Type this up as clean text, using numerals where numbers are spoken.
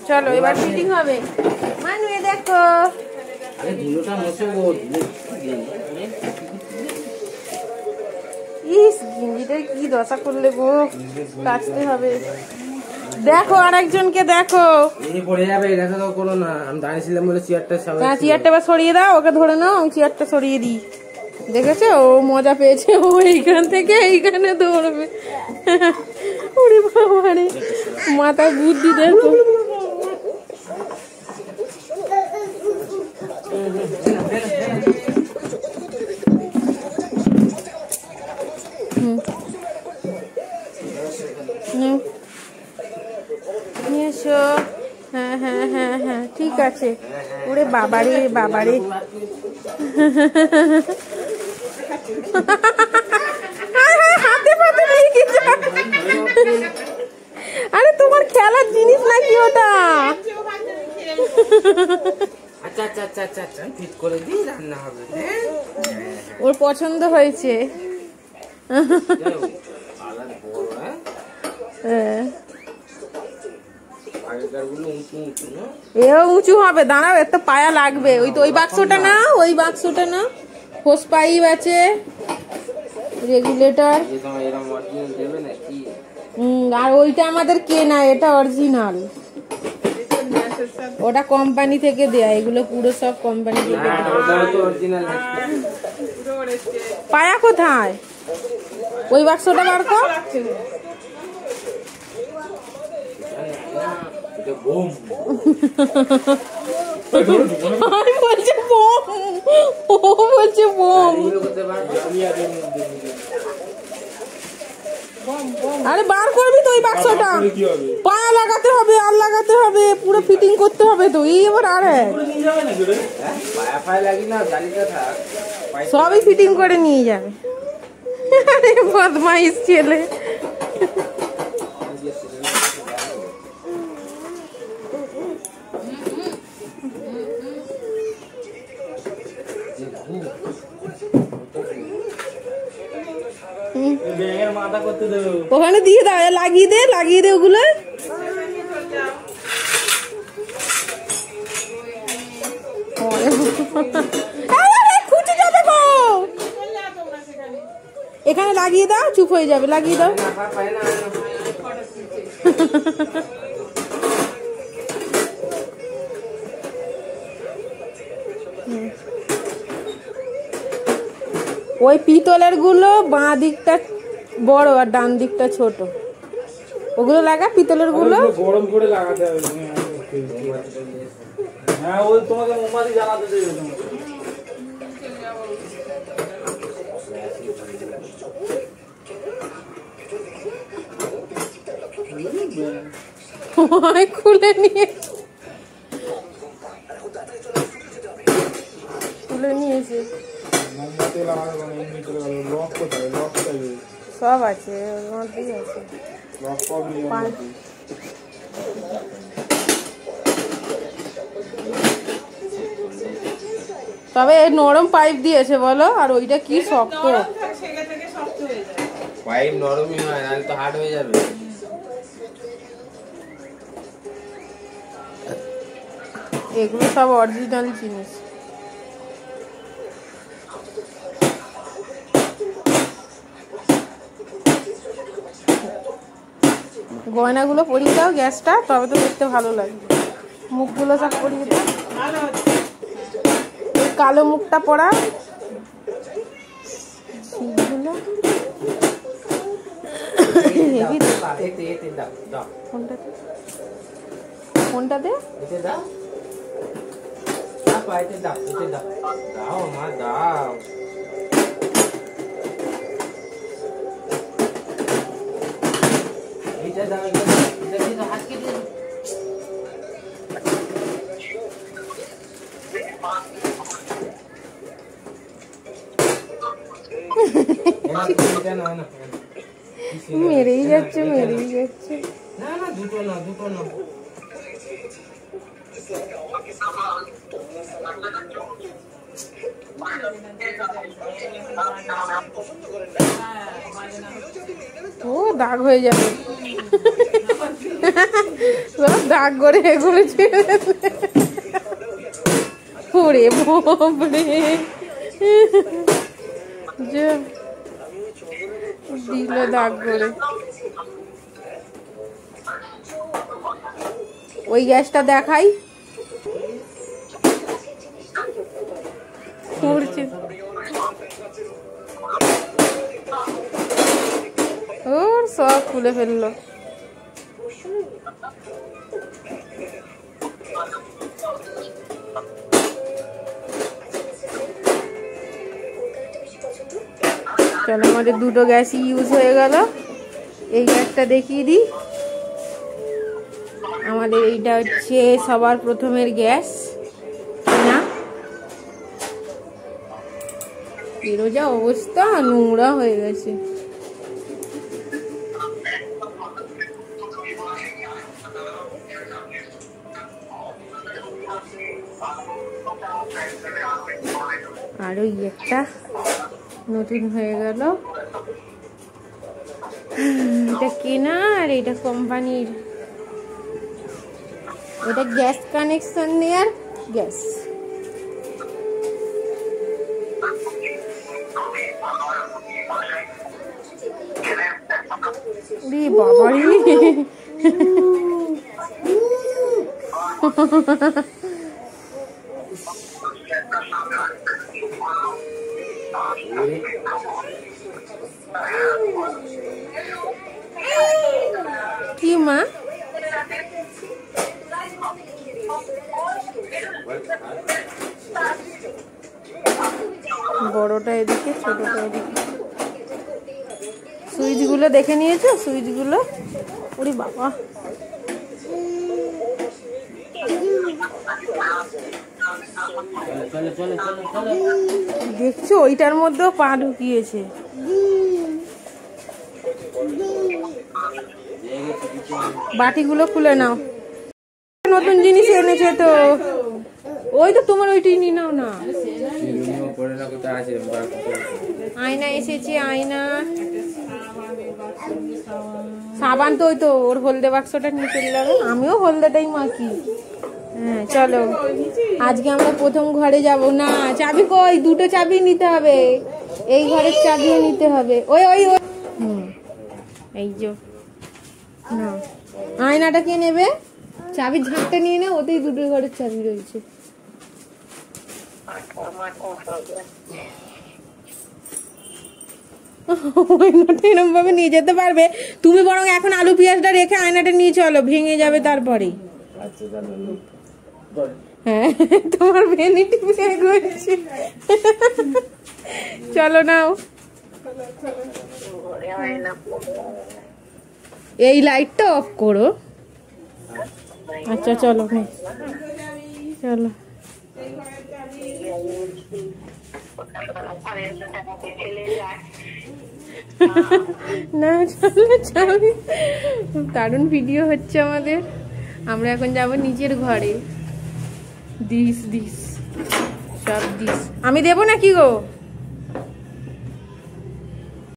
চলো এবার ফিটিং হবে। মানু এ দেখো, ইস গিঞ্জিটা কি দশা করলে গো, কাচতে হবে। দেখো আরেকজনকে দেখো, চেয়ারটা এবার সরিয়ে দাও, ওকে ধরে নাও, আমি চেয়ারটা সরিয়ে দিই। দেখেছো ও মজা পেয়েছে, ও এইখান থেকে এইখানে দৌড়বে। ওরে বাবারে, মাথায় বুদ্ধি দেখো। এসো, হ্যাঁ হ্যাঁ হ্যাঁ হ্যাঁ ঠিক আছে। ওরে বাবারে বাবারে, হাতে পাতে নেই কিছু। আরে তোমার খেলার জিনিস নাকি ওটা? ওর পছন্দ হয়েছে। এও উঁচু হবে, দাঁড়াও এত পায়া লাগবে। ওই তো ওই বাক্সটা না, ওই বাক্সটা না, হোস পাইপ আছে, রেগুলেটর। আর ওইটা আমাদের কেনা, এটা অরিজিনাল, ওটা কোম্পানি থেকে দেয়া। এগুলো পুরো সব কোম্পানি থেকে। পায়া কোথায়? ওই বাক্সটা বার কর। বলছে বোম, ও বলছে বোম। আরে বার করবি তো ওই বাক্সটা, পায়া লাগাতে হবে, আর লাগাতে হবে, পুরো ফিটিং করতে হবে তো। এই এবার আরে সবই ফিটিং করে নিয়ে যাবে। আরে বদমাইশ ছেলে। ওখানে দিয়ে দাও, লাগিয়ে দে, লাগিয়ে দে ওগুলো। এখানে লাগিয়ে দাও, চুপ হয়ে যাবে, লাগিয়ে দাও। ওই পিতলের গুলো বাঁ দিকটা বড় আর ডান দিকটা ছোট, ওগুলো লাগা। পিতলের গুলো গরম করে লাগাতে হবে। হ্যাঁ ওই তোমাকে মোমবাতি জ্বালাতে দেবে। খুলে নিয়েছে, সব আছে ওর মধ্যেই আছে। তবে নরম পাইপ দিয়েছে বলো, আর ওইটা কি শক্ত। পাইপ নরমই হয়, নাহলে তো হার্ড হয়ে যাবে। এগুলো সব অরিজিনাল জিনিস। গয়নাগুলো পরিয়ে দাও গ্যাসটা, তবে তো দেখতে ভালো লাগবে। মুখগুলো সব পরিয়ে দাও, কালো মুখটা পরা। কোনটাতে মেরেই যাচ্ছে, মেরেই যাচ্ছে। না না দুটো না, দুটো না। ও দাগ হয়ে যাবে, দাগ করে এগুলো ওরে বাপরে, দিল দাগ করে। ওই গ্যাসটা দেখাই, ওর সব খুলে ফেললো। চলো আমাদের দুটো গ্যাসই ইউজ হয়ে গেল। এই গ্যাসটা দেখিয়ে দিই, আমাদের এইটা হচ্ছে সবার প্রথমের গ্যাস না, এরও যা অবস্থা, নোংরা হয়ে গেছে। আর ওই একটা নতুন হয়ে গেল, এটা কেনা আর এটা কোম্পানির, এটা গ্যাস কানেকশন নেয়ার গ্যাস। বাবারি কি মা, বড়টা এদিকে ছোটটা এদিকে। সুইচ গুলো দেখে নিয়েছো? সুইচ গুলো, ওরে বাবা, দেখছো ওইটার মধ্যেও পা ঢুকিয়েছে। বাটিগুলো খুলে নাও, নতুন জিনিস এনেছে তো। ওই তো তোমার ওইটাই নিয়ে নাও না। আয়না এসেছে, আয়না, সাবান তো ওই তো ওর হলদে বাক্সটা নিয়ে চলে যাবে। আমিও হলদেটাই মাখি। হ্যাঁ চলো, আজকে আমরা প্রথম ঘরে যাব না। চাবি কই? দুটো চাবি নিতে হবে, এই ঘরের চাবিও নিতে হবে। ওই ওই ওই এই যে না, আয়নাটা কে নেবে? চাবি ঝাঁকটা নিয়ে নে, ওতেই দুটো ঘরের চাবি রয়েছে। এরকম ভাবে নিয়ে যেতে পারবে তুমি? বরং এখন আলু পেঁয়াজটা রেখে আয়নাটা নিয়ে চলো, ভেঙে যাবে তারপরে। হ্যাঁ তোমার ভ্যানিটি ব্যাগ হচ্ছে। চলো নাও, এই লাইটটা অফ করো। আচ্ছা চলো, চলো না, চলো চলো, দারুণ ভিডিও হচ্ছে আমাদের। আমরা এখন যাব নিচের ঘরে। দিস দিস সব দিস আমি দেবো নাকি গো?